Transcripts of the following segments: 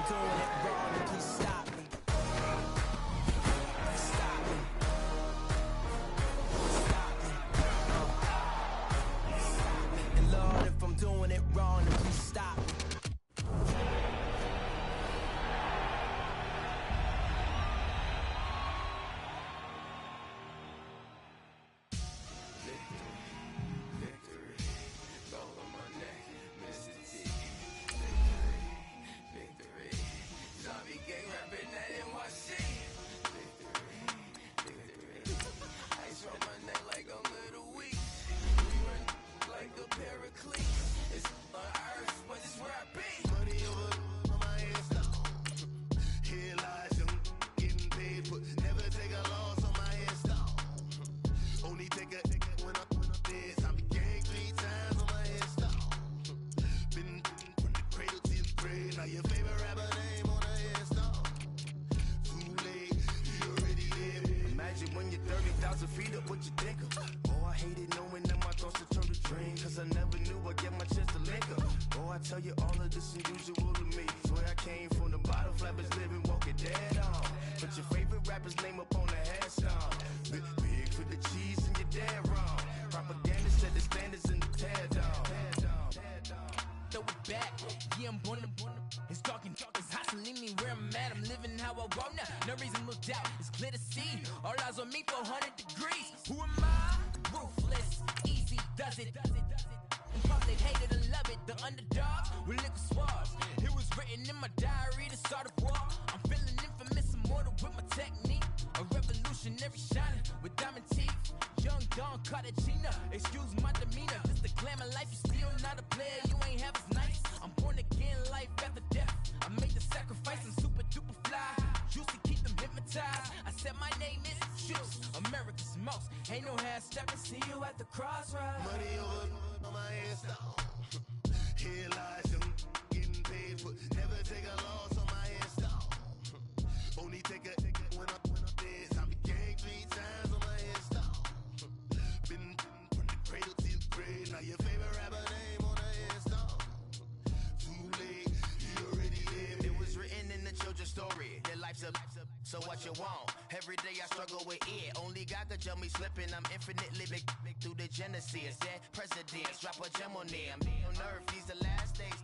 doing it wrong, then please stop me. Stop me. Stop me. Stop me. And Lord, if I'm doing it wrong, then please stop me. Tell you all of this unusual to me. Swear I came from the bottom, flappers living, walking dead on. Put your favorite rapper's name up on the headstone. Big for the cheese and you're dead wrong. Propaganda set the standards in the tear down. Throw it back, yeah, I'm born to. It's talking, it's hustling me where I'm at. I'm living how I want now. No reason to doubt, it's clear to see. All eyes on me, 400 degrees. Who am I? Ruthless, easy, does it. In public, hate it or love it. The underdogs with liquor swabs. It was written in my diary to start a war. I'm feeling infamous, immortal with my technique. A revolutionary shining with diamond teeth. Young Don Cartagena, excuse my demeanor. This the glamour life, you still not a player. You ain't half as nice. I'm born again, life after death. I made the sacrifice and super duper fly. Used to keep them hypnotized. I said my name is Juice, America's most. Ain't no half stepping. See you at the crossroads. Money over on my headstone. Here lies young, getting paid for. Never take a loss on my headstone. Only take a when I'm dead. I be ganked 3 times on my headstone. Been from the cradle to the grave. Now your favorite rapper name on the headstone. Too late, you already lived. It was written in the children's story. Their life's a so what you want? Every day I struggle with it. Only God could tell me slipping. I'm infinitely big through the genesis. Dead presidents, drop a gem on them. On earth, these the last days.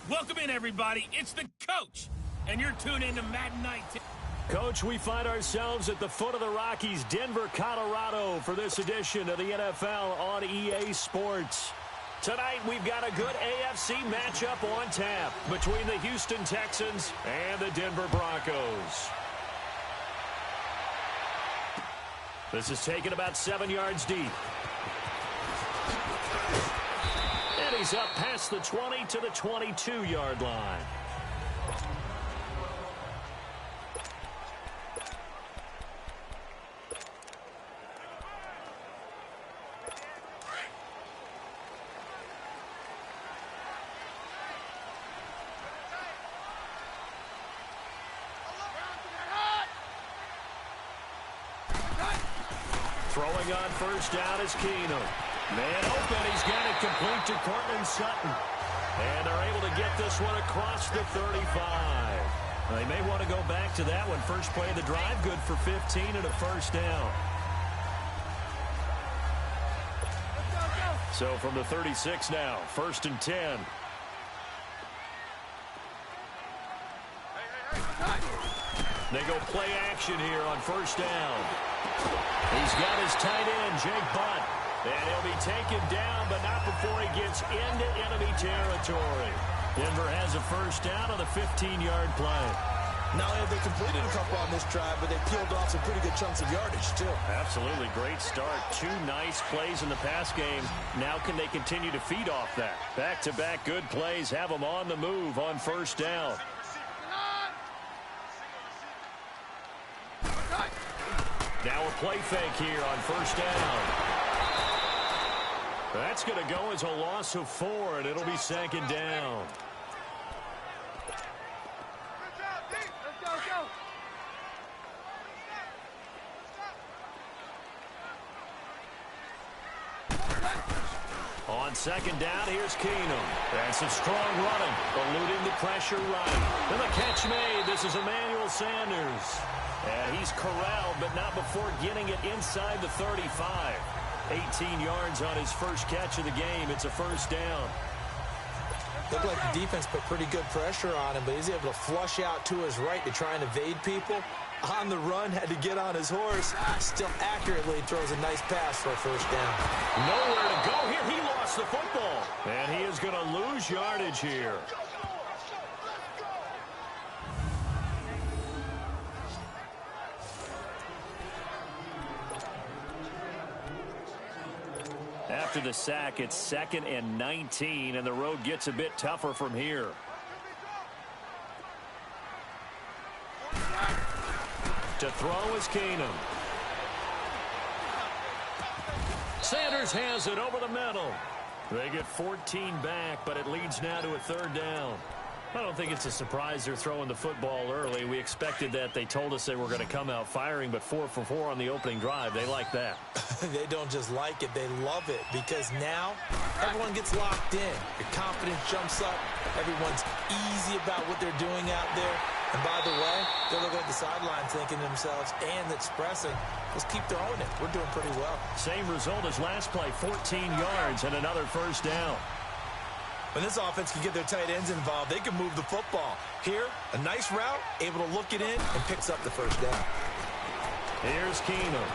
Welcome in, everybody. It's the coach, and you're tuned in to Madden Night. Coach, we find ourselves at the foot of the Rockies, Denver, Colorado, for this edition of the NFL on EA Sports. Tonight, we've got a good AFC matchup on tap between the Houston Texans and the Denver Broncos. This is taken about 7 yards deep. And he's up past the 20 to the 22-yard line. Throwing on first down is Keenum. Man open, he's got it complete to Cortland Sutton. And they're able to get this one across the 35. They may want to go back to that one. First play of the drive, good for 15 and a first down. So from the 36 now, 1st and 10. They go play action here on first down. He's got his tight end, Jake Butt. And he'll be taken down, but not before he gets into enemy territory. Denver has a first down on the 15-yard play. Now they completed a couple on this drive, but they peeled off some pretty good chunks of yardage, too. Absolutely. Great start. 2 nice plays in the pass game. Now can they continue to feed off that? Back-to-back good plays have them on the move on first down. Now a play fake here on first down. That's going to go as a loss of 4, and it'll be 2nd down. On second down, here's Keenum. And some strong running, eluding the pressure right. And the catch made. This is Emmanuel Sanders. And he's corralled, but not before getting it inside the 35. 18 yards on his first catch of the game. It's a first down. Looked like the defense put pretty good pressure on him, but he's able to flush out to his right to try and evade people. On the run, had to get on his horse. Still accurately throws a nice pass for a first down. Nowhere to go here. He lost the football. And he is going to lose yardage here. After the sack, it's 2nd and 19, and the road gets a bit tougher from here. To throw is Keenum. Sanders has it over the middle. They get 14 back, but it leads now to a 3rd down. I don't think it's a surprise they're throwing the football early. We expected that. They told us they were going to come out firing, but 4 for 4 on the opening drive. They like that. They don't just like it, they love it, because now everyone gets locked in. Your confidence jumps up. Everyone's easy about what they're doing out there. And by the way, they're looking at the sideline thinking to themselves and expressing, let's keep throwing it. We're doing pretty well. Same result as last play, 14 yards and another first down. When this offense can get their tight ends involved, they can move the football. Here, a nice route, able to look it in, and picks up the first down. Here's Keenum.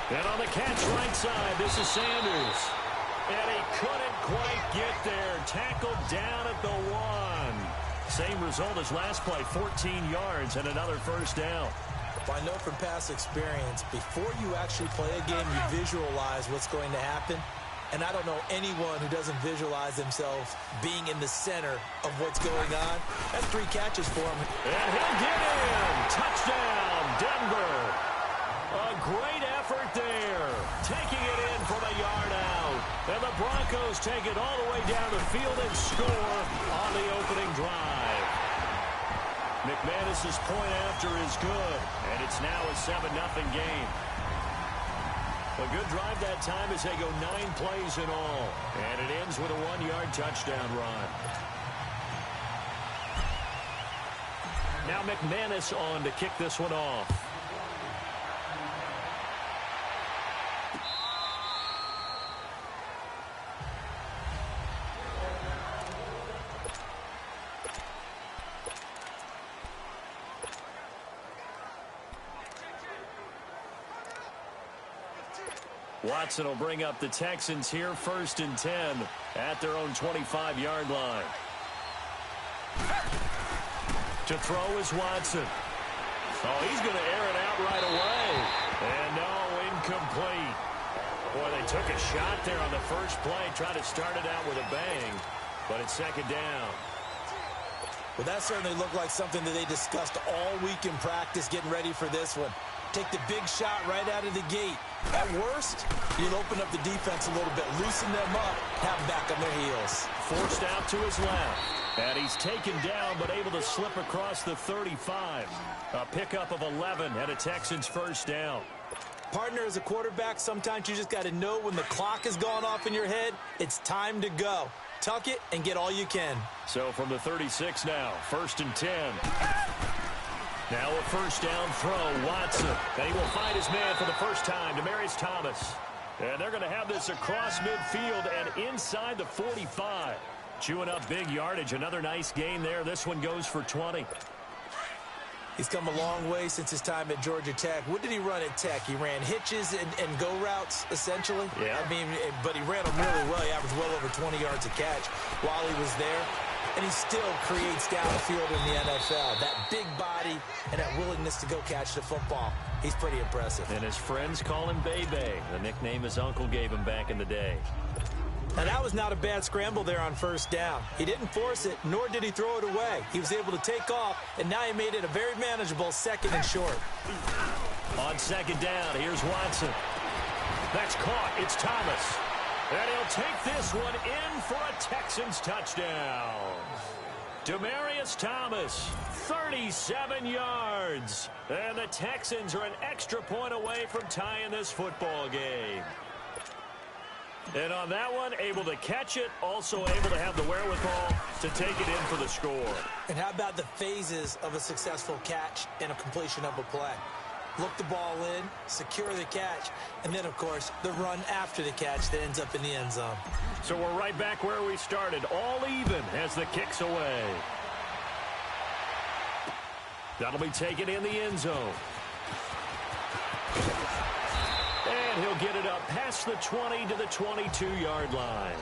And on the catch right side, this is Sanders. And he couldn't quite get there. Tackled down at the 1. Same result as last play, 14 yards and another first down. I know from past experience, before you actually play a game, you visualize what's going to happen. And I don't know anyone who doesn't visualize themselves being in the center of what's going on. That's 3 catches for him. And he'll get in. Touchdown, Denver. A great effort there. Taking it in from a yard out. And the Broncos take it all the way down the field and score on the opening drive. McManus's point after is good. And it's now a 7-0 game. A good drive that time as they go 9 plays in all. And it ends with a 1-yard touchdown run. Now McManus on to kick this one off. Watson will bring up the Texans here, 1st and 10 at their own 25-yard line. To throw is Watson. Oh, he's going to air it out right away. And no, incomplete. Boy, they took a shot there on the first play, tried to start it out with a bang, but it's 2nd down. Well, that certainly looked like something that they discussed all week in practice getting ready for this one. Take the big shot right out of the gate. At worst, you'll open up the defense a little bit, loosen them up, have them back on their heels. Forced out to his left. And he's taken down, but able to slip across the 35. A pickup of 11 and a Texans first down. Partner, as a quarterback, sometimes you just got to know when the clock has gone off in your head, it's time to go. Tuck it and get all you can. So from the 36 now, 1st and 10. Now a first down throw, Watson. And he will find his man for the first time, Demaryius Thomas. And they're going to have this across midfield and inside the 45. Chewing up big yardage. Another nice gain there. This one goes for 20. He's come a long way since his time at Georgia Tech. What did he run at Tech? He ran hitches and go routes, essentially. Yeah. I mean, but he ran them really well. He averaged well over 20 yards a catch while he was there. And he still creates downfield in the NFL. That big body and that willingness to go catch the football. He's pretty impressive. And his friends call him Bebe, the nickname his uncle gave him back in the day. Now, that was not a bad scramble there on first down. He didn't force it, nor did he throw it away. He was able to take off, and now he made it a very manageable 2nd and short. On 2nd down, here's Watson. That's caught. It's Thomas. And he'll take this one in for a Texans touchdown. Demaryius Thomas, 37 yards. And the Texans are an extra point away from tying this football game. And on that one, able to catch it, also able to have the wherewithal to take it in for the score. And how about the phases of a successful catch and a completion of a play? Look the ball in, secure the catch, and then, of course, the run after the catch that ends up in the end zone. So we're right back where we started, all even as the kick's away. That'll be taken in the end zone. And he'll get it up past the 20 to the 22-yard line.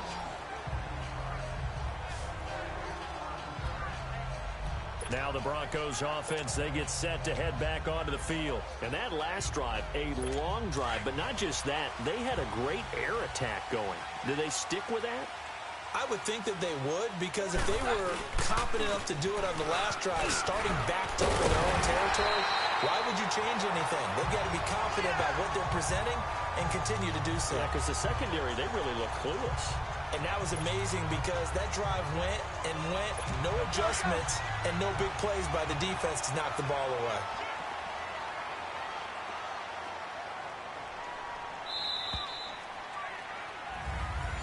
Now the Broncos offense, they get set to head back onto the field. And that last drive, a long drive, but not just that, they had a great air attack going. Do they stick with that? I would think that they would, because if they were confident enough to do it on the last drive, starting backed up in their own territory, why would you change anything? They've got to be confident about what they're presenting and continue to do so. Yeah, because the secondary, they really look clueless. And that was amazing because that drive went and went, no adjustments, and no big plays by the defense to knock the ball away.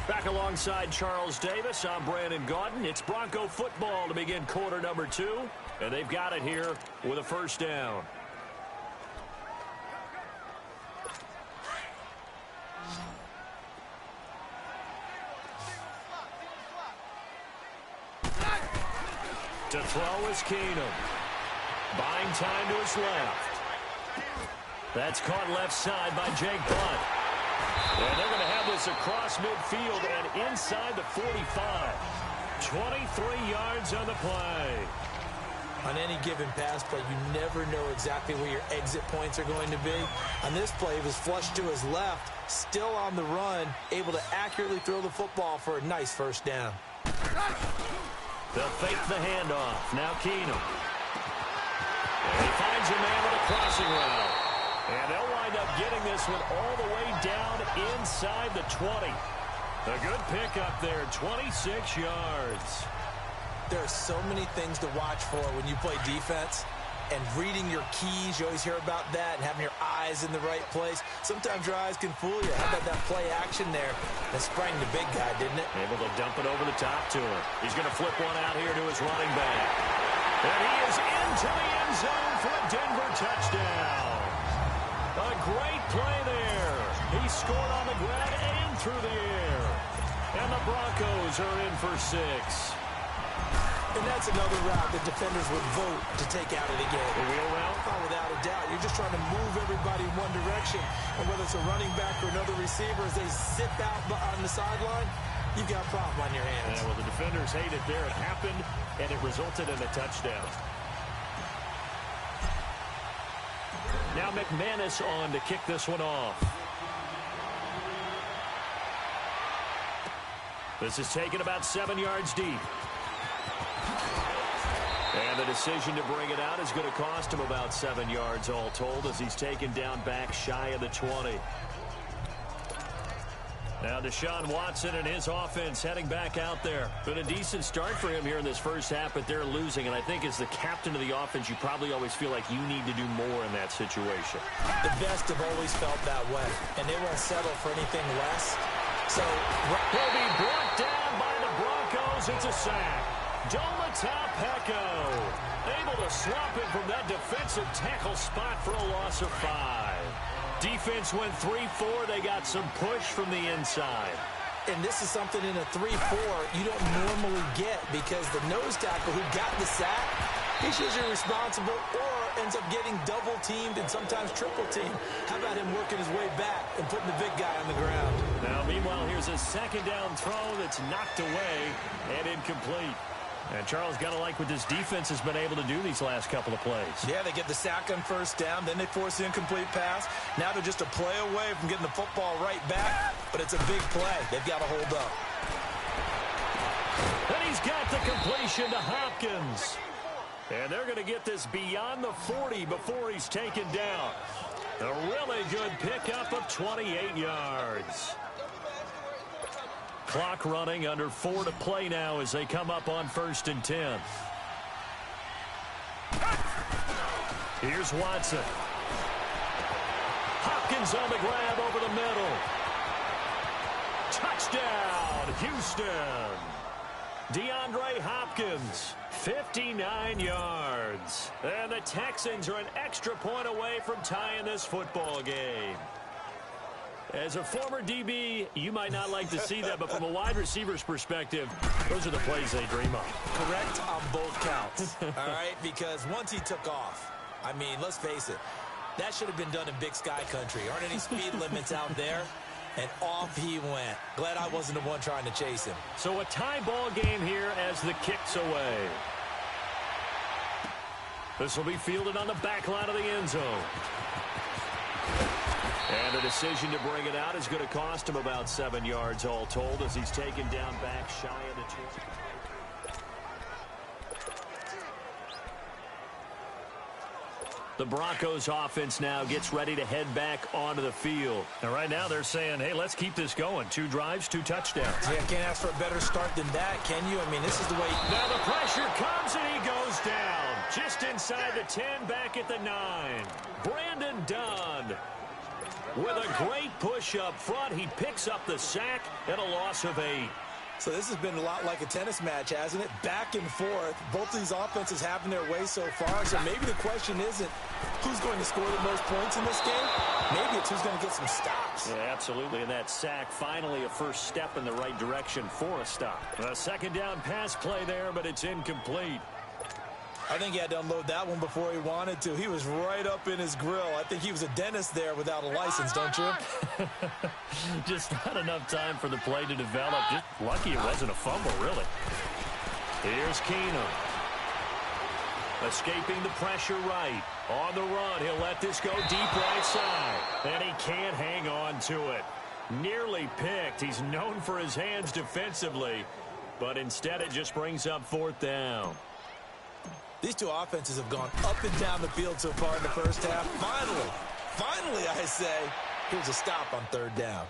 Back alongside Charles Davis, I'm Brandon Gaudin. It's Bronco football to begin quarter number 2, and they've got it here with a first down. To throw is Keenum. Buying time to his left. That's caught left side by Jake Butt. And they're going to have this across midfield and inside the 45. 23 yards on the play. On any given pass play, you never know exactly where your exit points are going to be. On this play, it was flushed to his left, still on the run, able to accurately throw the football for a nice first down. They'll fake the handoff. Now Keenum. And he finds a man with a crossing route. And they'll wind up getting this one all the way down inside the 20. A good pickup there, 26 yards. There are so many things to watch for when you play defense. And reading your keys, you always hear about that, and having your eyes in the right place. Sometimes your eyes can fool you. How about that play action there that sprang the big guy, didn't it? Able to dump it over the top to him. He's going to flip one out here to his running back. And he is into the end zone for a Denver touchdown. A great play there. He scored on the ground and through the air. And the Broncos are in for 6. And that's another route that defenders would vote to take out of the game. The wheel route? Oh, without a doubt. You're just trying to move everybody in one direction. And whether it's a running back or another receiver, as they zip out on the sideline, you've got a problem on your hands. Yeah, well, the defenders hate it there. It happened, and it resulted in a touchdown. Now McManus on to kick this one off. This is taken about 7 yards deep. And the decision to bring it out is going to cost him about 7 yards all told as he's taken down back shy of the 20. Now Deshaun Watson and his offense heading back out there. Been a decent start for him here in this first half, but they're losing. And I think as the captain of the offense, you probably always feel like you need to do more in that situation. The best have always felt that way, and they won't settle for anything less. So he'll be brought down by the Broncos. It's a sack. Peko able to swap him from that defensive tackle spot for a loss of 5. Defense went 3-4. They got some push from the inside. And this is something in a 3-4 you don't normally get because the nose tackle who got the sack, he's usually responsible or ends up getting double-teamed and sometimes triple-teamed. How about him working his way back and putting the big guy on the ground? Now, meanwhile, here's a second down throw that's knocked away and incomplete. And Charles, got to like what this defense has been able to do these last couple of plays. Yeah, they get the sack on first down, then they force the incomplete pass. Now they're just a play away from getting the football right back, but it's a big play. They've got to hold up. And he's got the completion to Hopkins. And they're going to get this beyond the 40 before he's taken down. A really good pickup of 28 yards. Clock running, under 4 to play now as they come up on 1st and 10. Here's Watson. Hopkins on the grab over the middle. Touchdown, Houston. DeAndre Hopkins, 59 yards. And the Texans are an extra point away from tying this football game. As a former DB, you might not like to see that, but from a wide receiver's perspective, those are the plays they dream of. Correct on both counts, all right? Because once he took off, I mean, let's face it, that should have been done in Big Sky Country. Aren't any speed limits out there? And off he went. Glad I wasn't the one trying to chase him. So a tie ball game here as the kick's away. This will be fielded on the back line of the end zone. And the decision to bring it out is going to cost him about 7 yards all told as he's taken down back shy of the 2. The Broncos offense now gets ready to head back onto the field. And right now they're saying, hey, let's keep this going. 2 drives, 2 touchdowns. Yeah, can't ask for a better start than that, can you? I mean, this is the way... Now the pressure comes and he goes down. Just inside the 10, back at the 9. Brandon Dunn. With a great push up front, he picks up the sack and a loss of 8. So this has been a lot like a tennis match, hasn't it? Back and forth. Both of these offenses having their way so far. So maybe the question isn't who's going to score the most points in this game. Maybe it's who's going to get some stops. Yeah, absolutely. And that sack, finally a first step in the right direction for a stop. A second down pass play there, but it's incomplete. I think he had to unload that one before he wanted to. He was right up in his grill. I think he was a dentist there without a license, don't you? Just not enough time for the play to develop. Just lucky it wasn't a fumble, really. Here's Keenum. Escaping the pressure right. On the run, he'll let this go deep right side. And he can't hang on to it. Nearly picked. He's known for his hands defensively. But instead it just brings up 4th down. These two offenses have gone up and down the field so far in the first half. Finally, I say, here's a stop on 3rd down.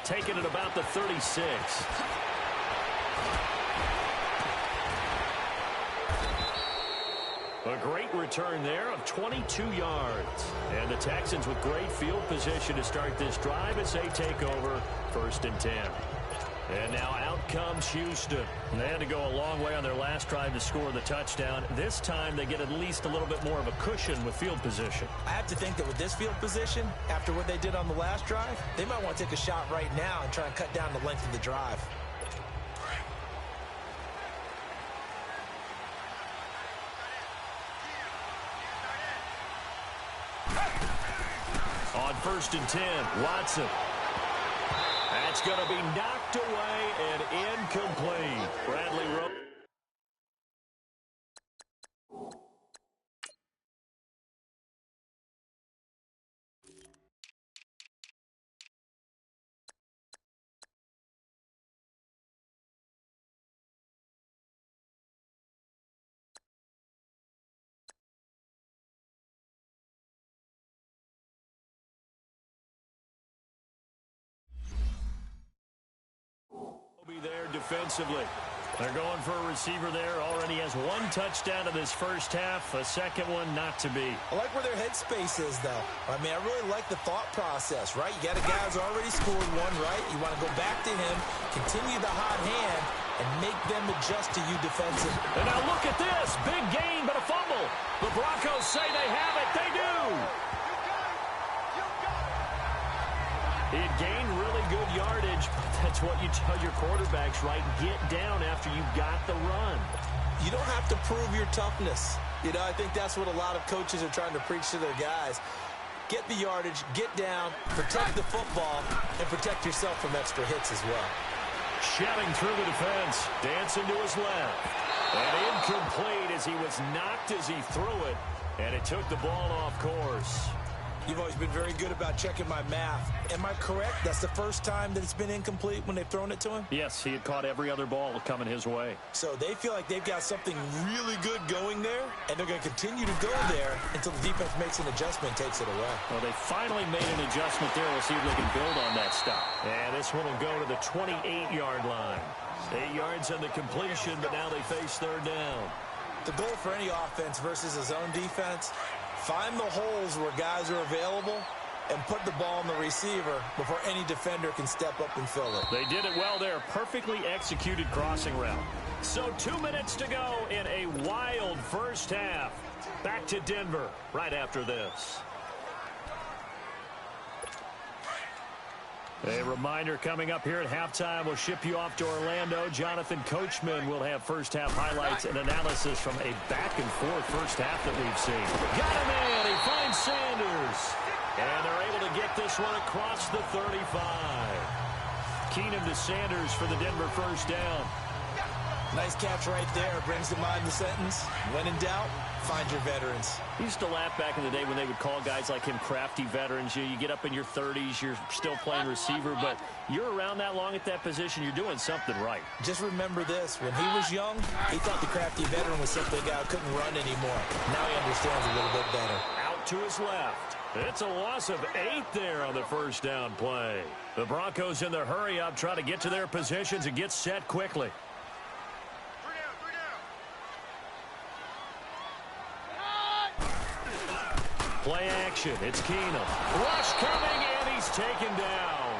Taking it about the 36. A great return there of 22 yards. And the Texans with great field position to start this drive as they take over 1st and 10. And now out comes Houston. They had to go a long way on their last drive to score the touchdown. This time they get at least a little bit more of a cushion with field position. I have to think that with this field position, after what they did on the last drive, they might want to take a shot right now and try and cut down the length of the drive. On 1st and 10, Watson. That's going to be knocked away and incomplete. Bradley Rowe. There defensively. They're going for a receiver there. Already has 1 touchdown in this first half. A second one not to be. I like where their headspace is, though. I mean, I really like the thought process, right? You got a guy who's already scored 1, right? You want to go back to him, continue the hot hand, and make them adjust to you defensively. And now look at this. Big gain, but a fumble. The Broncos say they have it. They do. He had gained really good yardage, but that's what you tell your quarterbacks, right? Get down after you got the run. You don't have to prove your toughness. You know, I think that's what a lot of coaches are trying to preach to their guys. Get the yardage, get down, protect the football, and protect yourself from extra hits as well. Shouting through the defense, dancing to his left. And incomplete as he was knocked as he threw it, and it took the ball off course. You've always been very good about checking my math. Am I correct? That's the first time that it's been incomplete when they've thrown it to him? Yes, he had caught every other ball coming his way. So they feel like they've got something really good going there, and they're going to continue to go there until the defense makes an adjustment and takes it away. Well, they finally made an adjustment there. We'll see if they can build on that stop. And this one will go to the 28-yard line. 8 yards on the completion, but now they face 3rd down. The goal for any offense versus a zone defense, find the holes where guys are available and put the ball on the receiver before any defender can step up and fill it. They did it well there. Perfectly executed crossing route. So 2 minutes to go in a wild first half. Back to Denver right after this. A reminder coming up here at halftime. We'll ship you off to Orlando. Jonathan Coachman will have first half highlights and analysis from a back-and-forth first half that we've seen. Got him in. He finds Sanders. And they're able to get this one across the 35. Keenum to Sanders for the Denver first down. Nice catch right there. Brings to mind the sentence. When in doubt, find your veterans. I used to laugh back in the day when they would call guys like him crafty veterans. You get up in your 30s, you're still playing receiver, but you're around that long at that position, you're doing something right. Just remember this. When he was young, he thought the crafty veteran was simply a guy who couldn't run anymore. Now he understands a little bit better. Out to his left. It's a loss of 8 there on the first down play. The Broncos in the hurry-up try to get to their positions and get set quickly. Play action. It's Keenum. Rush coming, and he's taken down.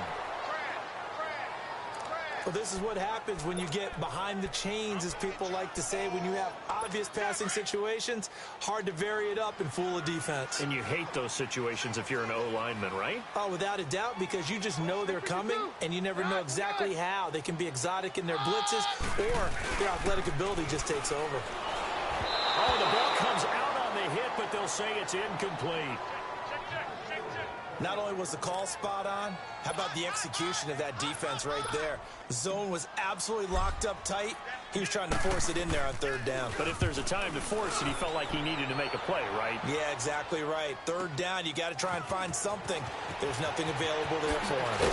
Well, this is what happens when you get behind the chains, as people like to say. When you have obvious passing situations, hard to vary it up and fool a defense. And you hate those situations if you're an O-lineman, right? Oh, without a doubt, because you just know they're coming, and you never know exactly how. They can be exotic in their blitzes, or their athletic ability just takes over. Oh, the ball comes out on the hit, but they'll say it's incomplete. Not only was the call spot on, how about the execution of that defense right there? The zone was absolutely locked up tight. He was trying to force it in there on third down. But if there's a time to force it, he felt like he needed to make a play, right? Yeah, exactly right. Third down, you got to try and find something. There's nothing available there for him.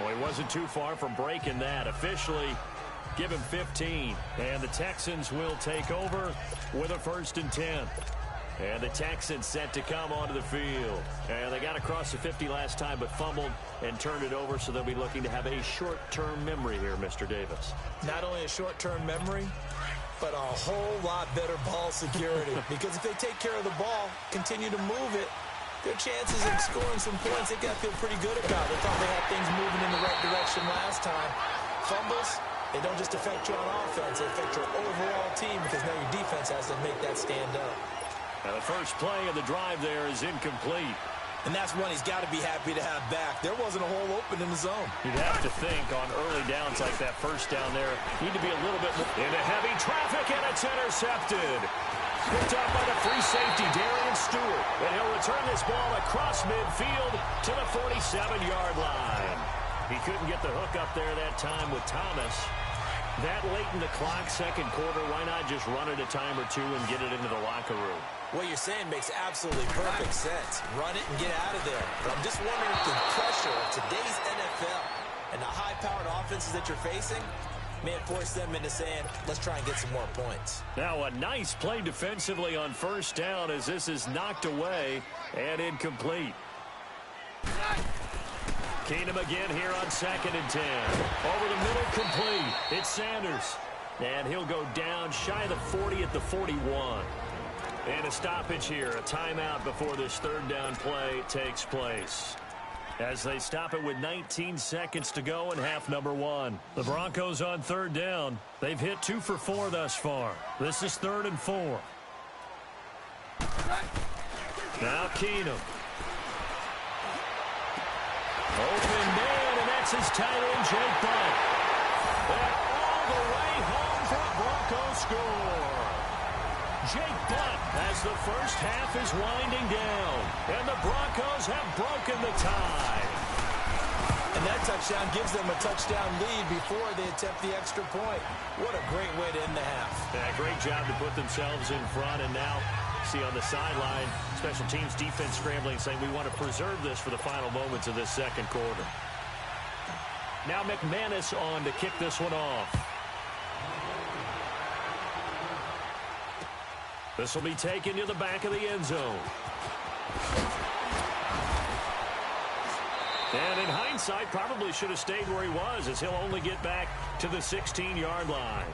Well, he wasn't too far from breaking that. Officially, give him 15. And the Texans will take over with a 1st and 10. And the Texans set to come onto the field. And they got across the 50 last time, but fumbled and turned it over, so they'll be looking to have a short-term memory here, Mr. Davis. Not only a short-term memory, but a whole lot better ball security. Because if they take care of the ball, continue to move it, their chances of scoring some points, they got to feel pretty good about. They thought they had things moving in the right direction last time. Fumbles, they don't just affect you on offense, they affect your overall team, because now your defense has to make that stand up. Now the first play of the drive there is incomplete. And that's one he's got to be happy to have back. There wasn't a hole open in the zone. You'd have to think on early downs like that first down there, need to be a little bit more into heavy traffic, and it's intercepted. Picked up by the free safety, Darian Stewart. And he'll return this ball across midfield to the 47-yard line. He couldn't get the hook up there that time with Thomas. That late in the clock, second quarter, why not just run it a time or two and get it into the locker room? What you're saying makes absolutely perfect sense. Run it and get out of there. But I'm just wondering if the pressure of today's NFL and the high-powered offenses that you're facing may force them into saying, let's try and get some more points. Now a nice play defensively on first down as this is knocked away and incomplete. Keenum again here on 2nd and 10. Over the middle, complete. It's Sanders. And he'll go down shy of the 40 at the 41. And a stoppage here, a timeout before this third down play takes place. As they stop it with 19 seconds to go in half number 1. The Broncos on third down. They've hit 2 for 4 thus far. This is 3rd and 4. Now Keenum. Open man, and that's his tight end, Jake Butt. And all the way home for a Broncos score. Jake Butt as the first half is winding down. And the Broncos have broken the tie. And that touchdown gives them a touchdown lead before they attempt the extra point. What a great way to end the half. Yeah, great job to put themselves in front, and now see on the sideline, special teams defense scrambling, saying we want to preserve this for the final moments of this second quarter. Now McManus on to kick this one off. This will be taken to the back of the end zone. And in hindsight, probably should have stayed where he was, as he'll only get back to the 16-yard line.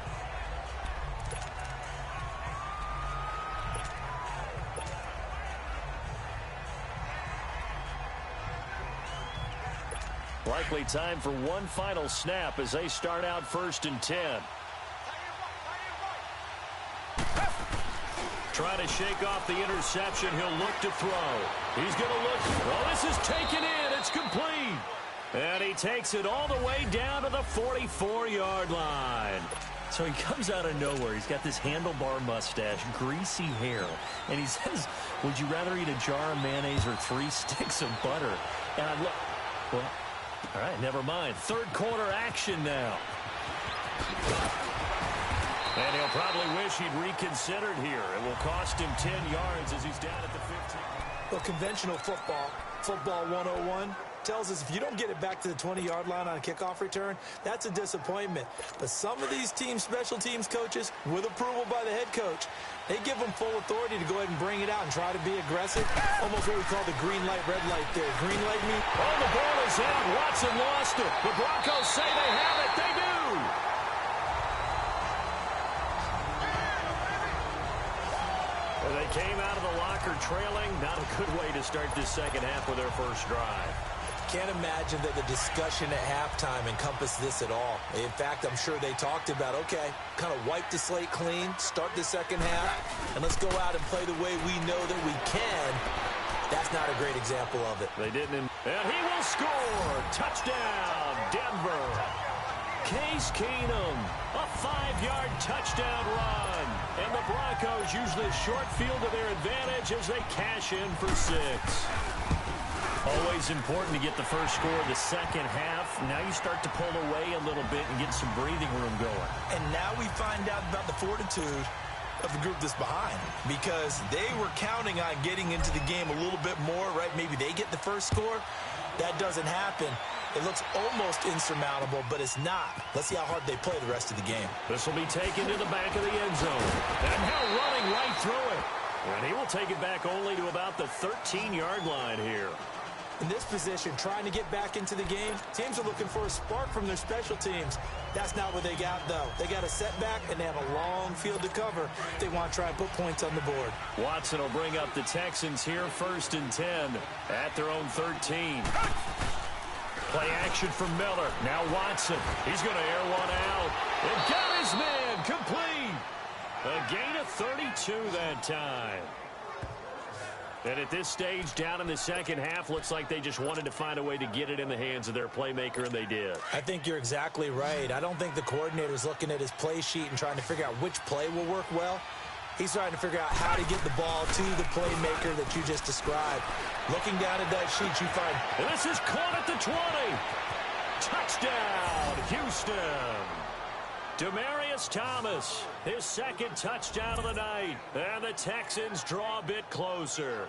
Likely time for one final snap as they start out 1st and 10. Trying to shake off the interception. He'll look to throw. He's going to look. Oh, this is taken in. It's complete. And he takes it all the way down to the 44-yard line. So he comes out of nowhere. He's got this handlebar mustache, greasy hair. And he says, would you rather eat a jar of mayonnaise or 3 sticks of butter? And I look, well, all right, never mind. Third quarter action now. And he'll probably wish he'd reconsidered here. It will cost him 10 yards as he's down at the 15. Well, conventional football 101, tells us if you don't get it back to the 20-yard line on a kickoff return, that's a disappointment. But some of these special teams coaches, with approval by the head coach, they give them full authority to go ahead and bring it out and try to be aggressive. Almost what we call the green light, red light there. Green light me. Oh, the ball is out. Watson lost it. The Broncos say they have it. They do. They came out of the locker trailing. Not a good way to start this second half with their first drive. Can't imagine that the discussion at halftime encompassed this at all. In fact, I'm sure they talked about, okay, kind of wipe the slate clean, start the second half, and let's go out and play the way we know that we can. That's not a great example of it. They didn't. And he will score. Touchdown, Denver. Case Keenum, a 5-yard touchdown run. And the Broncos use this short field to their advantage as they cash in for 6. Always important to get the first score of the second half. Now you start to pull away a little bit and get some breathing room going. And now we find out about the fortitude of the group that's behind, because they were counting on getting into the game a little bit more, right? Maybe they get the first score. That doesn't happen. It looks almost insurmountable, but it's not. Let's see how hard they play the rest of the game. This will be taken to the back of the end zone. And now running right through it. And he will take it back only to about the 13-yard line here. In this position, trying to get back into the game, teams are looking for a spark from their special teams. That's not what they got, though. They got a setback, and they have a long field to cover if they want to try and put points on the board. Watson will bring up the Texans here, 1st and 10 at their own 13. Play action from Miller. Now Watson. He's going to air one out. And got his man complete. A gain of 32 that time. And at this stage, down in the second half, looks like they just wanted to find a way to get it in the hands of their playmaker, and they did. I think you're exactly right. I don't think the coordinator's looking at his play sheet and trying to figure out which play will work well. He's trying to figure out how to get the ball to the playmaker that you just described. Looking down at that sheet, you find... And this is caught at the 20. Touchdown, Houston. Demaryius Thomas, his second touchdown of the night. And the Texans draw a bit closer.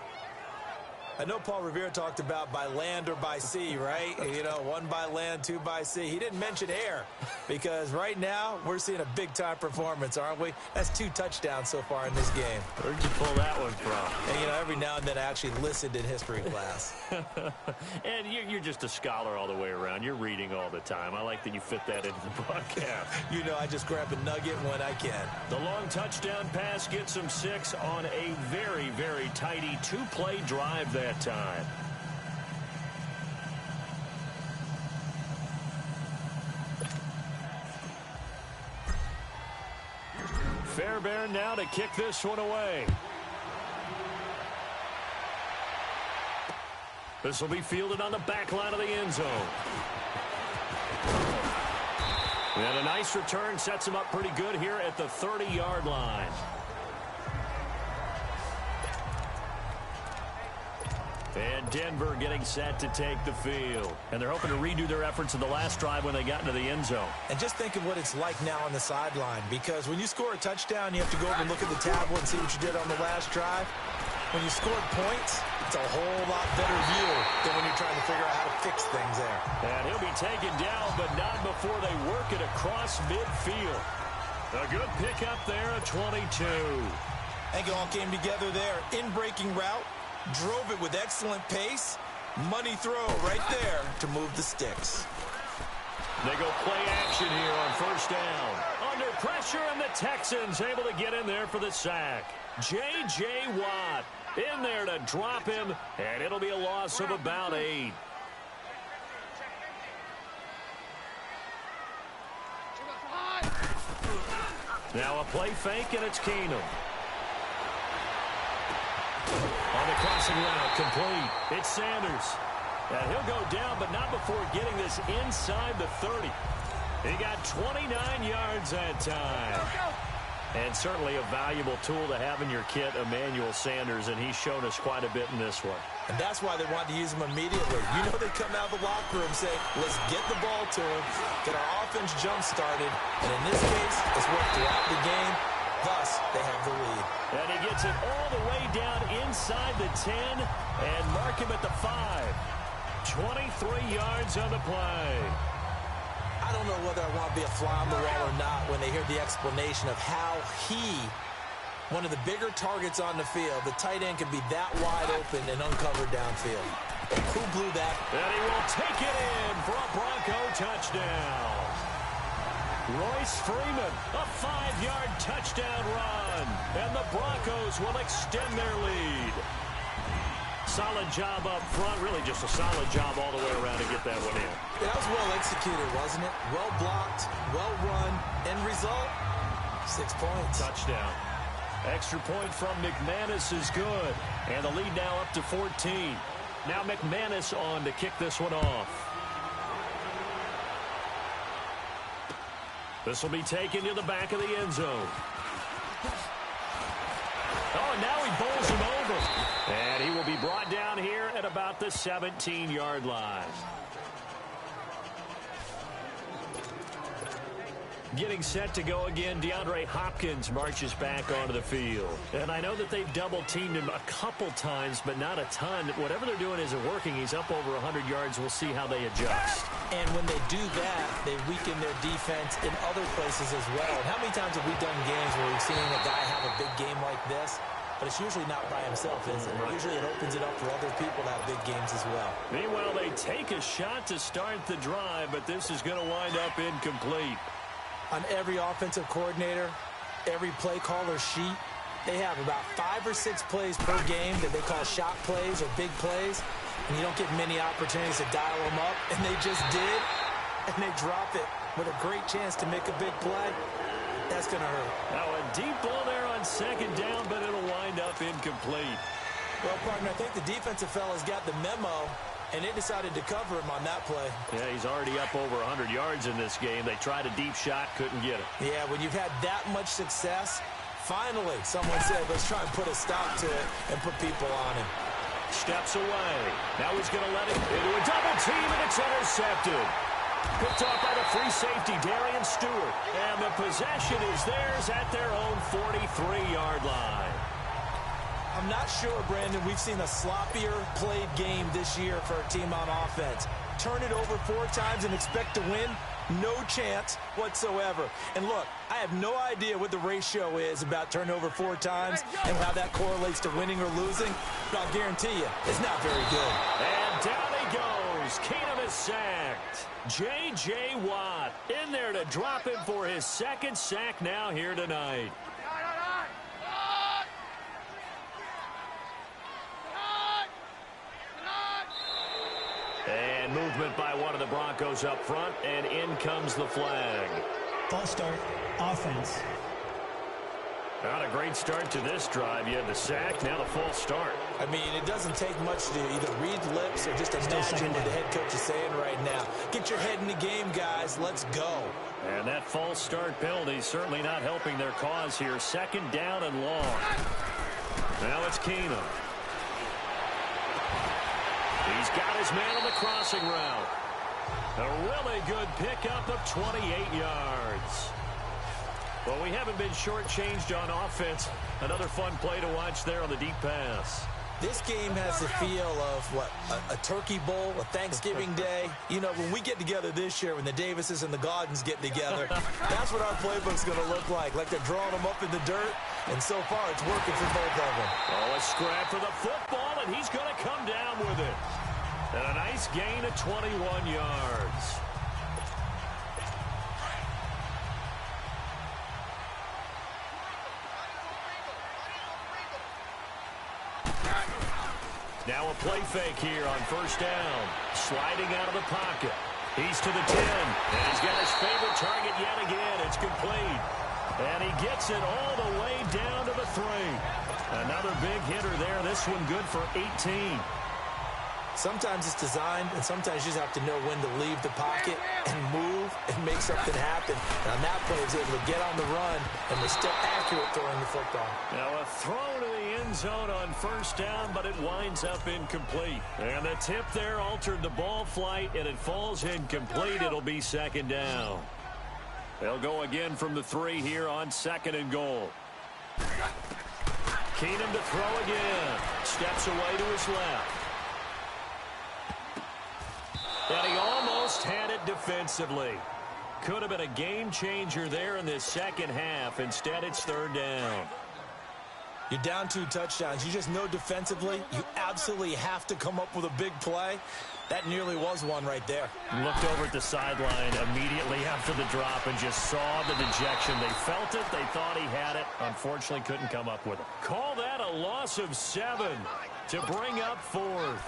I know Paul Revere talked about by land or by sea, right? You know, 1 by land, 2 by sea. He didn't mention air, because right now we're seeing a big-time performance, aren't we? That's 2 touchdowns so far in this game. Where'd you pull that one from? And, you know, every now and then I actually listened in history class. And you're just a scholar all the way around. You're reading all the time. I like that you fit that into the broadcast. You know, I just grab a nugget when I can. The long touchdown pass gets him 6 on a very, very tidy 2-play drive that time. Fairbairn now to kick this one away. This will be fielded on the back line of the end zone. And a nice return sets him up pretty good here at the 30-yard line. And Denver getting set to take the field. And they're hoping to redo their efforts in the last drive when they got into the end zone. And just think of what it's like now on the sideline, because when you score a touchdown, you have to go over and look at the tablet and see what you did on the last drive. When you scored points, it's a whole lot better view than when you're trying to figure out how to fix things there. And he'll be taken down, but not before they work it across midfield. A good pickup there at 22. I think it all came together there. In-breaking route. Drove it with excellent pace. Money throw right there to move the sticks. They go play action here on 1st down. Under pressure, and the Texans able to get in there for the sack. J.J. Watt in there to drop him, and it'll be a loss of about 8. Now a play fake, and it's Keenum. On the crossing route, complete. It's Sanders. And he'll go down, but not before getting this inside the 30. He got 29 yards that time. And certainly a valuable tool to have in your kit, Emmanuel Sanders, and he's shown us quite a bit in this one. And that's why they wanted to use him immediately. You know they come out of the locker room saying, let's get the ball to him, get our offense jump-started, and in this case, it's worked throughout the game. Thus, they have the lead. And he gets it all the way down inside the 10 and mark him at the 5. 23 yards on the play. I don't know whether I want to be a fly on the wall or not when they hear the explanation of how one of the bigger targets on the field, the tight end can be that wide open and uncovered downfield. Who blew that? And he will take it in for a Bronco touchdown. Royce Freeman, a 5-yard touchdown run. And the Broncos will extend their lead. Solid job up front, really just a solid job all the way around to get that one in. That was well executed, wasn't it? Well blocked, well run. End result, 6 points. Touchdown. Extra point from McManus is good. And the lead now up to 14. Now McManus on to kick this one off. This will be taken to the back of the end zone. Oh, and now he bowls him over. And he will be brought down here at about the 17-yard line. Getting set to go again, DeAndre Hopkins marches back onto the field. And I know that they've double-teamed him a couple times, but not a ton. Whatever they're doing isn't working. He's up over 100 yards. We'll see how they adjust. And when they do that, they weaken their defense in other places as well. And how many times have we done games where we've seen a guy have a big game like this? But it's usually not by himself, is it? Usually it opens it up for other people to have big games as well. Meanwhile, they take a shot to start the drive, but this is going to wind up incomplete. On every offensive coordinator, every play caller sheet, they have about 5 or 6 plays per game that they call shot plays or big plays, and you don't get many opportunities to dial them up, and they just did, and they drop it with a great chance to make a big play. That's going to hurt. Now a deep ball there on second down, but it'll wind up incomplete. Well, partner, I think the defensive fella's got the memo, and they decided to cover him on that play. Yeah, he's already up over 100 yards in this game. They tried a deep shot, couldn't get it. Yeah, when you've had that much success, finally someone said, let's try and put a stop to it and put people on him. Steps away. Now he's going to let it into a double team, and it's intercepted. Picked off by the free safety, Darian Stewart. And the possession is theirs at their own 43-yard line. I'm not sure, Brandon, we've seen a sloppier played game this year for a team on offense. Turn it over 4 times and expect to win? No chance whatsoever. And look, I have no idea what the ratio is about turnover 4 times and how that correlates to winning or losing, but I'll guarantee you, it's not very good. And down he goes. Keenum is sacked. J.J. Watt in there to drop him for his 2nd sack now here tonight. And movement by one of the Broncos up front, and in comes the flag. False start, offense. Not a great start to this drive. You had the sack, now the false start. I mean, it doesn't take much to either read lips or just imagine what the head coach is saying right now. Get your head in the game, guys. Let's go. And that false start penalty is certainly not helping their cause here. 2nd down and long. Now it's Keenum. He's got his man on the crossing route. A really good pickup of 28 yards. Well, we haven't been shortchanged on offense. Another fun play to watch there on the deep pass. This game has the feel of, what, a turkey bowl, a Thanksgiving day. You know, when we get together this year, when the Davises and the Gaudens get together, that's what our playbook's going to look like they're drawing them up in the dirt, and so far it's working for both of them. Oh, a scrap for the football, and he's going to come down with it. And a nice gain of 21 yards. Now a play fake here on 1st down. Sliding out of the pocket. He's to the 10. And he's got his favorite target yet again. It's complete. And he gets it all the way down to the 3. Another big hitter there. This one good for 18. Sometimes it's designed, and sometimes you just have to know when to leave the pocket and move and make something happen. And on that play, he was able to get on the run and was still accurate throwing the football. Now a throw to the end zone on first down, but it winds up incomplete. And the tip there altered the ball flight, and it falls incomplete. It'll be second down. They'll go again from the 3 here on second and goal. Keenum to throw again. Steps away to his left. And he almost had it defensively. Could have been a game changer there in this second half. Instead, it's third down. You're down 2 touchdowns. You just know defensively you absolutely have to come up with a big play. That nearly was one right there. Looked over at the sideline immediately after the drop and just saw the dejection. They felt it. They thought he had it. Unfortunately, couldn't come up with it. Call that a loss of 7 to bring up 4th.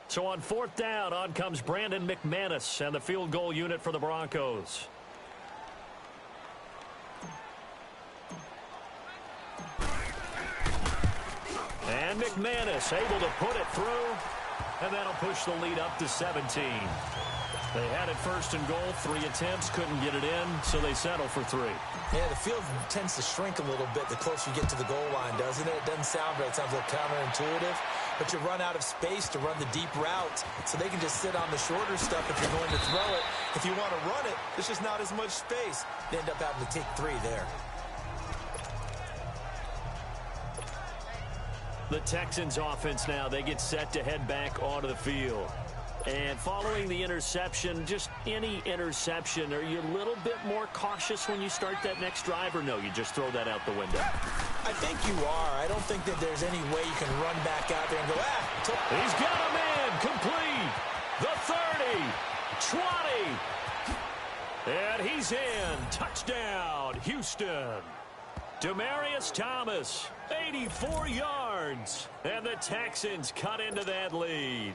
So on 4th down, on comes Brandon McManus and the field goal unit for the Broncos. And McManus able to put it through, and that'll push the lead up to 17. They had it first and goal, 3 attempts, couldn't get it in, so they settle for 3. Yeah, the field tends to shrink a little bit the closer you get to the goal line, doesn't it? It doesn't sound right. It sounds a little counterintuitive. But you run out of space to run the deep routes, so they can just sit on the shorter stuff if you're going to throw it. If you want to run it, there's just not as much space. They end up having to take 3 there. The Texans offense now, they get set to head back onto the field. And following the interception, just any interception, are you a little bit more cautious when you start that next drive, or no, you just throw that out the window? I think you are. I don't think that there's any way you can run back out there and go, He's got him in, complete. The 30, 20, and he's in. Touchdown, Houston. Demaryius Thomas, 84 yards, and the Texans cut into that lead.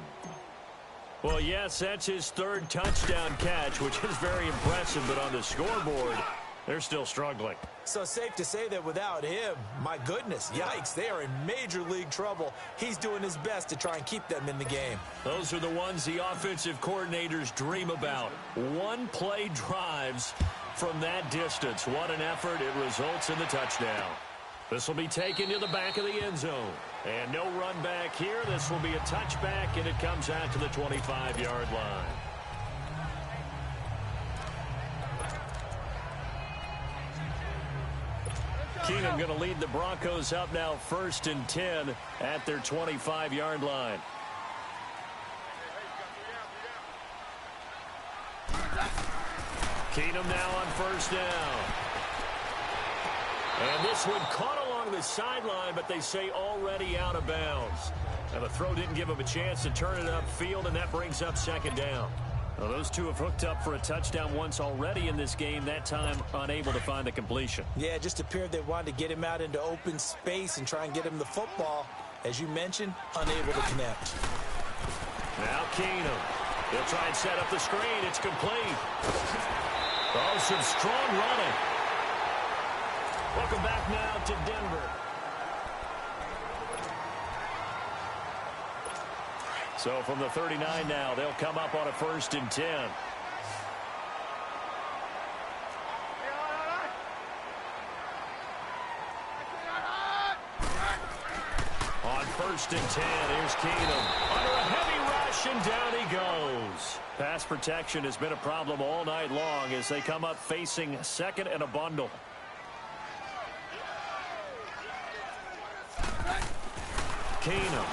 Well, yes, that's his 3rd touchdown catch, which is very impressive, but on the scoreboard, they're still struggling. So safe to say that without him, my goodness, yikes, they are in major league trouble. He's doing his best to try and keep them in the game. Those are the ones the offensive coordinators dream about. One-play drives from that distance. What an effort. It results in the touchdown. This will be taken to the back of the end zone. And no run back here. This will be a touchback, and it comes out to the 25-yard line. Keenum going to lead the Broncos up now 1st and 10 at their 25-yard line. Keenum now on 1st down. And this one caught along the sideline, but they say already out of bounds. And the throw didn't give him a chance to turn it upfield, and that brings up 2nd down. Well, those two have hooked up for a touchdown once already in this game, that time unable to find the completion. Yeah, it just appeared they wanted to get him out into open space and try and get him the football. As you mentioned, unable to connect. Now Keenum. He'll try and set up the screen. It's complete. Oh, some strong running. Welcome back now to Denver. So from the 39 now, they'll come up on a 1st and 10. On 1st and 10, here's Keenum. Under a heavy rush, and down he goes. Pass protection has been a problem all night long as they come up facing 2nd and a bundle. Keenum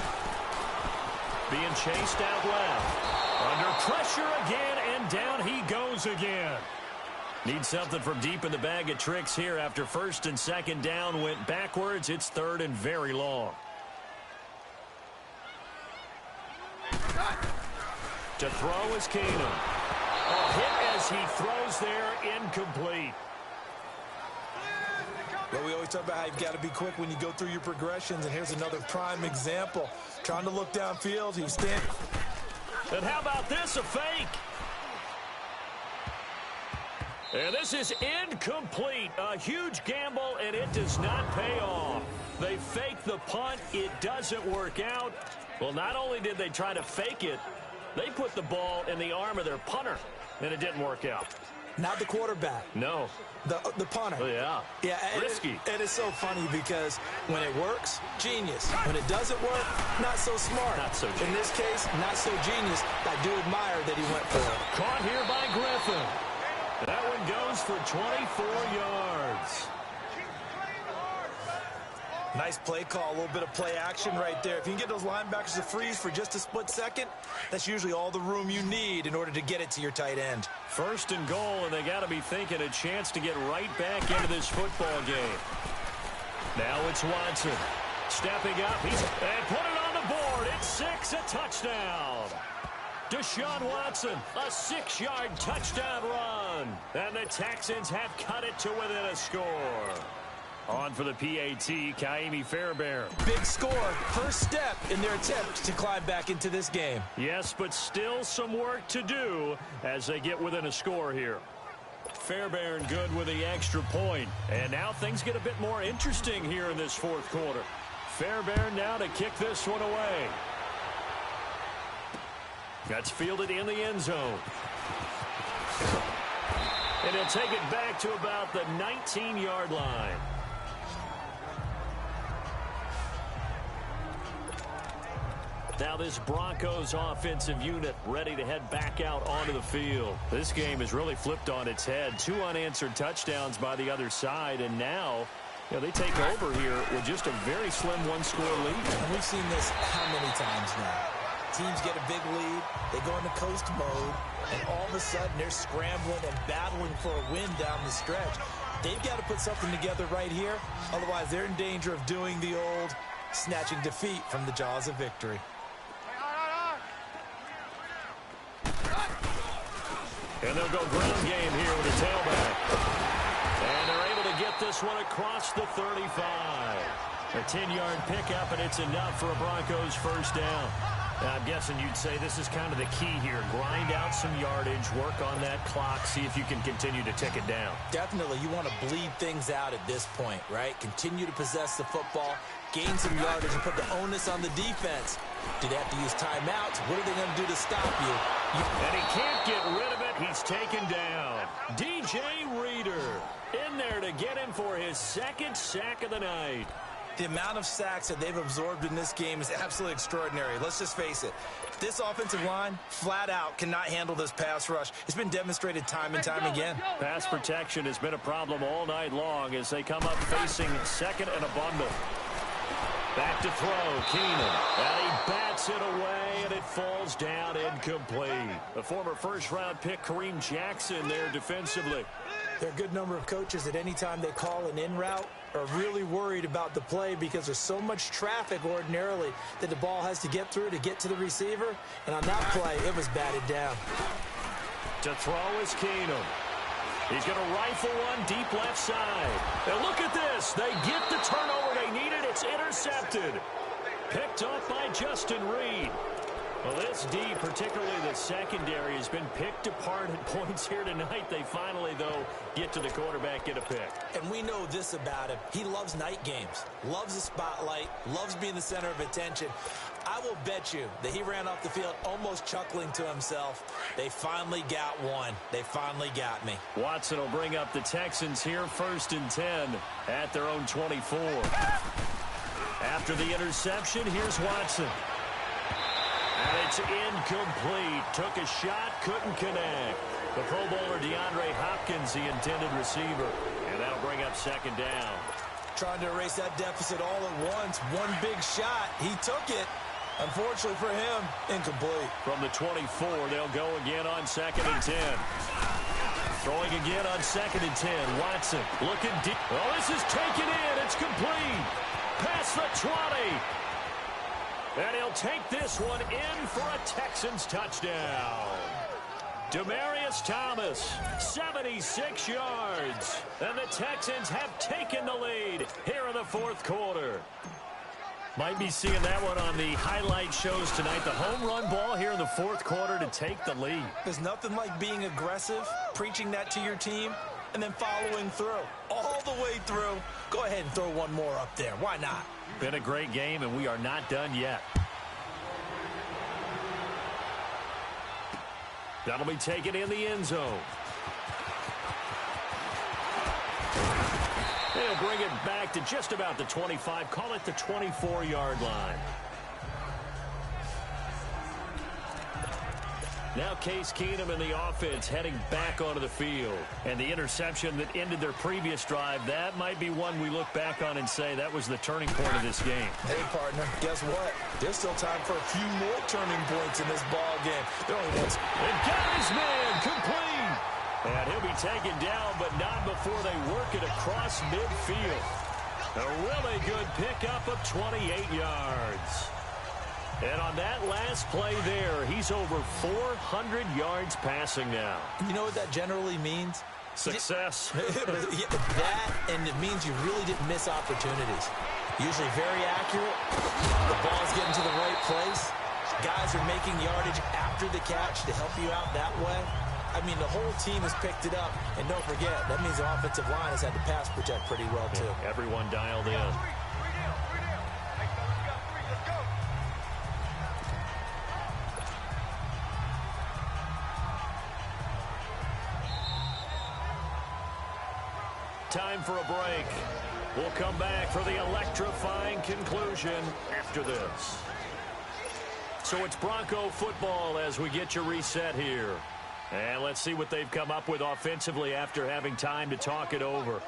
being chased out left. Under pressure again, and down he goes again. Need something from deep in the bag of tricks here after 1st and 2nd down went backwards. It's 3rd and very long. To throw is Keenum. A hit as he throws there, incomplete. Well, we always talk about how you've got to be quick when you go through your progressions, and here's another prime example. Trying to look downfield, he's standing. And how about this, a fake? And this is incomplete. A huge gamble, and it does not pay off. They fake the punt. It doesn't work out. Well, not only did they try to fake it, they put the ball in the arm of their punter, and it didn't work out. Not the quarterback. No. The punter. Oh, yeah. Yeah. Risky. It is so funny because when it works, genius. When it doesn't work, not so smart. Not so genius. In this case, not so genius. I do admire that he went for it. Caught here by Griffin. That one goes for 24 yards. Nice play call, a little bit of play action right there. If you can get those linebackers to freeze for just a split second, that's usually all the room you need in order to get it to your tight end. First and goal, and they got to be thinking a chance to get right back into this football game. Now it's Watson. Stepping up, and put it on the board. It's 6, a touchdown. Deshaun Watson, a 6-yard touchdown run. And the Texans have cut it to within a score. On for the PAT, Kaimi Fairbairn. Big score, first step in their attempt to climb back into this game. Yes, but still some work to do as they get within a score here. Fairbairn good with the extra point. And now things get a bit more interesting here in this fourth quarter. Fairbairn now to kick this one away. That's fielded in the end zone. And he'll take it back to about the 19-yard line. Now this Broncos offensive unit ready to head back out onto the field. This game is really flipped on its head. 2 unanswered touchdowns by the other side, and now they take over here with just a very slim one-score lead. And we've seen this how many times now? Teams get a big lead, they go into coast mode, and all of a sudden they're scrambling and battling for a win down the stretch. They've got to put something together right here, otherwise they're in danger of doing the old snatching defeat from the jaws of victory. And they'll go ground game here with a tailback. And they're able to get this one across the 35. A 10-yard pickup, and it's enough for a Broncos first down. Now, I'm guessing you'd say this is kind of the key here. Grind out some yardage, work on that clock, see if you can continue to tick it down. Definitely. You want to bleed things out at this point, right? Continue to possess the football, gain some yardage, and put the onus on the defense. Do they have to use timeouts? What are they going to do to stop you? And he can't get rid of it. He's taken down. DJ Reader in there to get him for his second sack of the night. The amount of sacks that they've absorbed in this game is absolutely extraordinary. Let's just face it. This offensive line, flat out, cannot handle this pass rush. It's been demonstrated time and time again. Pass protection has been a problem all night long as they come up facing second and a bundle. Back to throw, Keenan. And he bats it away, and it falls down incomplete. The former first-round pick, Kareem Jackson, there defensively. There are a good number of coaches that any time they call an in route are really worried about the play because there's so much traffic ordinarily that the ball has to get through to get to the receiver. And on that play, it was batted down. To throw is Keenan. He's going to rifle one deep left side. And look at this. They get the turnover they needed. It's intercepted. Picked off by Justin Reed. Well, this D, particularly the secondary, has been picked apart at points here tonight. They finally, though, get to the quarterback, get a pick. And we know this about him. He loves night games, loves the spotlight, loves being the center of attention. I will bet you that he ran off the field almost chuckling to himself. They finally got one. They finally got me. Watson will bring up the Texans here, 1st and 10 at their own 24. After the interception, here's Watson. And it's incomplete. Took a shot, couldn't connect. The Pro Bowler DeAndre Hopkins, the intended receiver. And that'll bring up 2nd down. Trying to erase that deficit all at once. One big shot. He took it. Unfortunately for him, incomplete. From the 24, they'll go again on 2nd and 10. Throwing again on 2nd and 10. Watson looking deep. Oh, this is taken in. It's complete. Past the 20. And he'll take this one in for a Texans touchdown. Demaryius Thomas, 76 yards. And the Texans have taken the lead here in the 4th quarter. Might be seeing that one on the highlight shows tonight. The home run ball here in the fourth quarter to take the lead. There's nothing like being aggressive, preaching that to your team, and then following through. All the way through. Go ahead and throw one more up there. Why not? Been a great game, and we are not done yet. That'll be taken in the end zone. They'll bring it back to just about the 25. Call it the 24-yard line. Now Case Keenum and the offense heading back onto the field. And the interception that ended their previous drive, that might be one we look back on and say that was the turning point of this game. Hey, partner, guess what? There's still time for a few more turning points in this ball game. They're only once. And got his man complete. And he'll be taken down, but not before they work it across midfield. A really good pickup of 28 yards. And on that last play there, he's over 400 yards passing now. You know what that generally means? Success. That, and it means you really didn't miss opportunities. Usually very accurate. The ball's getting to the right place. Guys are making yardage after the catch to help you out that way. I mean, the whole team has picked it up. And don't forget, that means the offensive line has had to pass protect pretty well, too. Yeah, everyone dialed in. Time for a break. We'll come back for the electrifying conclusion after this. So it's Bronco football as we get you reset here. And let's see what they've come up with offensively after having time to talk it over.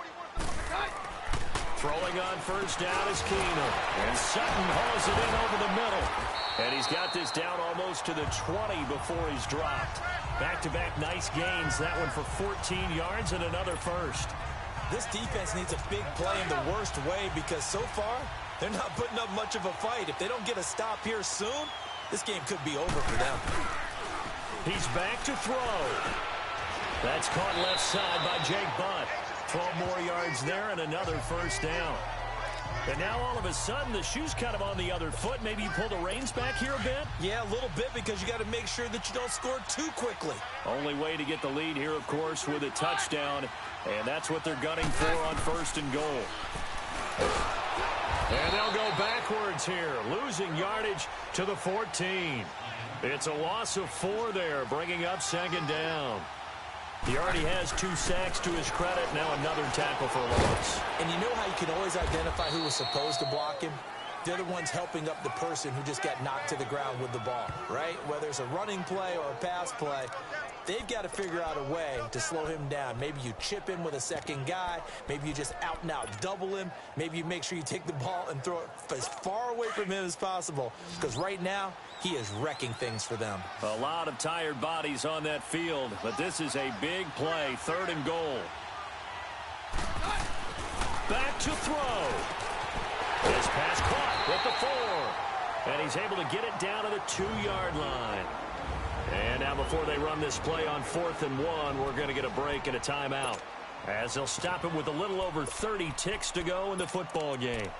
Throwing on first down is Keenum. And Sutton hauls it in over the middle. And he's got this down almost to the 20 before he's dropped. Back-to-back nice gains. That one for 14 yards and another first. This defense needs a big play in the worst way because so far, they're not putting up much of a fight. If they don't get a stop here soon, this game could be over for them. He's back to throw. That's caught left side by Jake Butt. 12 more yards there and another first down. And now all of a sudden the shoe's kind of on the other foot. Maybe you pull the reins back here a bit? Yeah, a little bit because you got to make sure that you don't score too quickly. Only way to get the lead here, of course, with a touchdown. And that's what they're gunning for on first and goal. And they'll go backwards here, losing yardage to the 14. It's a loss of 4 there, bringing up second down. He already has 2 sacks to his credit. Now another tackle for a loss. And you know how you can always identify who was supposed to block him? They're the ones helping up the person who just got knocked to the ground with the ball, right? Whether it's a running play or a pass play, they've got to figure out a way to slow him down. Maybe you chip him with a second guy. Maybe you just out and out double him. Maybe you make sure you take the ball and throw it as far away from him as possible. Because right now, he is wrecking things for them. A lot of tired bodies on that field, but this is a big play, 3rd and goal. Back to throw. This pass caught with the 4. And he's able to get it down to the 2-yard line. And now before they run this play on 4th and 1, we're going to get a break and a timeout, as they'll stop it with a little over 30 ticks to go in the football game.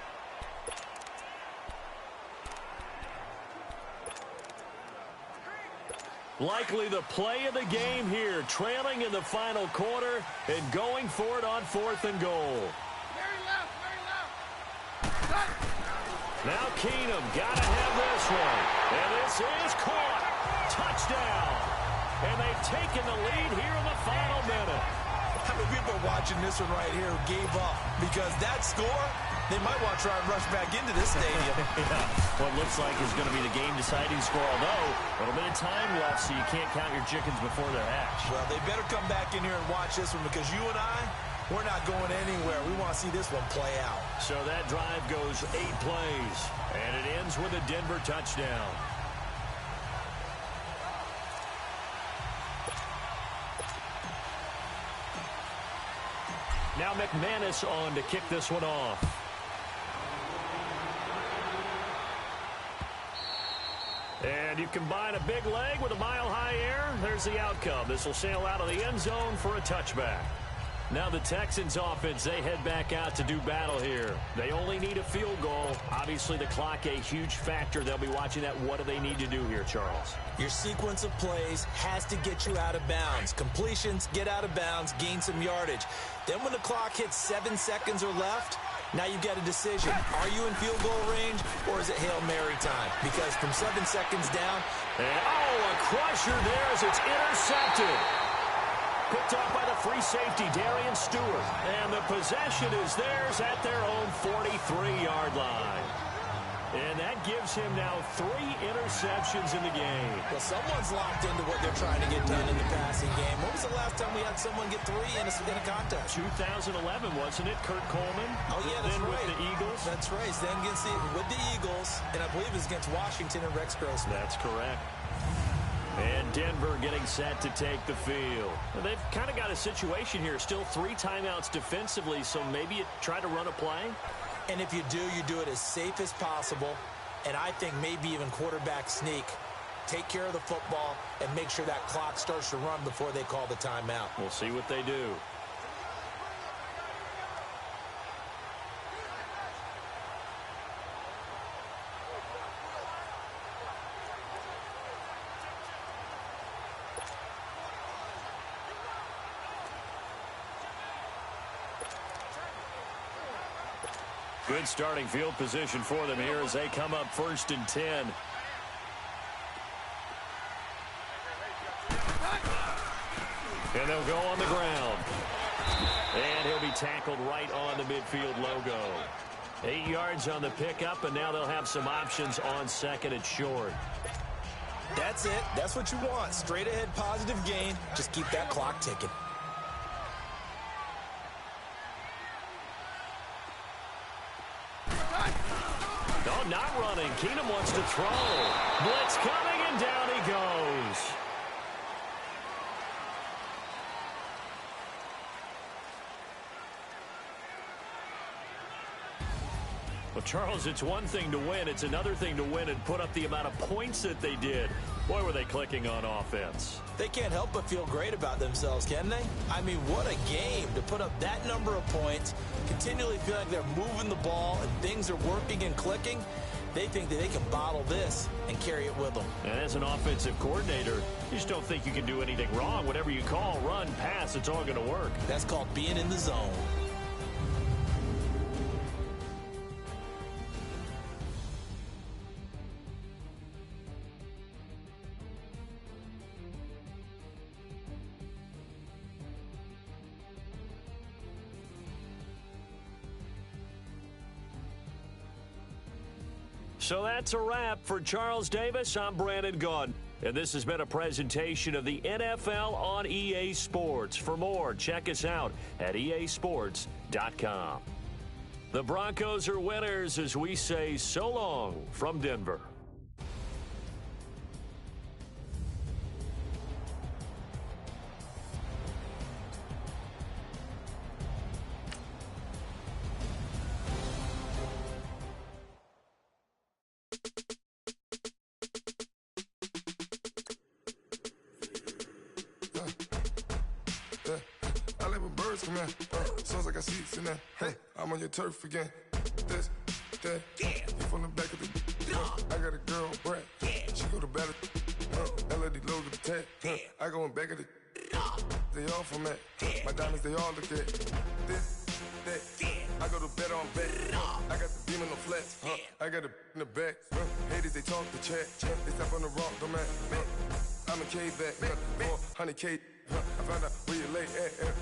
Likely the play of the game here, trailing in the final quarter and going for it on 4th and goal. Now Keenum got to have this one. And this is caught. Touchdown. And they've taken the lead here in the final minute. How many people are watching this one right here who gave up? Because that score, they might want to try and rush back into this stadium. Yeah, what looks like is going to be the game-deciding score, although a little bit of time left, so you can't count your chickens before they're hatched. Well, they better come back in here and watch this one because you and I, we're not going anywhere. We want to see this one play out. So that drive goes 8 plays, and it ends with a Denver touchdown. Now McManus on to kick this one off. And you combine a big leg with a mile-high air, there's the outcome. This will sail out of the end zone for a touchback. Now the Texans offense, they head back out to do battle here. They only need a field goal. Obviously, the clock a huge factor. They'll be watching that. What do they need to do here, Charles? Your sequence of plays has to get you out of bounds. Completions, get out of bounds, gain some yardage. Then when the clock hits 7 seconds or left, now you get a decision. Are you in field goal range, or is it Hail Mary time? Because from 7 seconds down... And, a crusher there as it's intercepted. Picked off by the free safety, Darian Stewart. And the possession is theirs at their own 43-yard line. And that gives him now 3 interceptions in the game. Well, someone's locked into what they're trying to get done in the passing game. When was the last time we had someone get 3 in a contest? 2011, wasn't it? Kurt Coleman? Oh, yeah, that's then right. With the Eagles? That's right. Then with the Eagles, and I believe it was against Washington and Rex Grossman. That's correct. And Denver getting set to take the field. Well, they've kind of got a situation here. Still 3 timeouts defensively, so maybe you try to run a play? And if you do it as safe as possible. And I think maybe even quarterback sneak. Take care of the football and make sure that clock starts to run before they call the timeout. We'll see what they do. Good starting field position for them here as they come up 1st and 10. And they'll go on the ground. And he'll be tackled right on the midfield logo. 8 yards on the pickup, and now they'll have some options on 2nd and short. That's it. That's what you want. Straight ahead positive gain. Just keep that clock ticking. Oh, not running. Keenum wants to throw. Blitz coming, and down he goes. Well, Charles, it's one thing to win. It's another thing to win and put up the amount of points that they did. Boy, were they clicking on offense. They can't help but feel great about themselves, can they? I mean, what a game to put up that number of points, continually feel like they're moving the ball and things are working and clicking. They think that they can bottle this and carry it with them. And as an offensive coordinator, you just don't think you can do anything wrong. Whatever you call, run, pass, it's all going to work. That's called being in the zone. So that's a wrap for Charles Davis. I'm Brandon Gaudin, and this has been a presentation of the NFL on EA Sports. For more, check us out at easports.com. The Broncos are winners as we say so long from Denver. Sounds like I see it in there. Hey, I'm on your turf again. This, that, you from the back of the. I got a girl, Brad. She go to battle. LAD low to the tag. I go in back of the. They all from that. My diamonds, they all look at. This, that. I go to bed on bed. I got the beam in the flats. I got it in the back. Haters, they talk the chat. They step on the rock, don't man. I'm a K back. 400K. I found out where you lay at.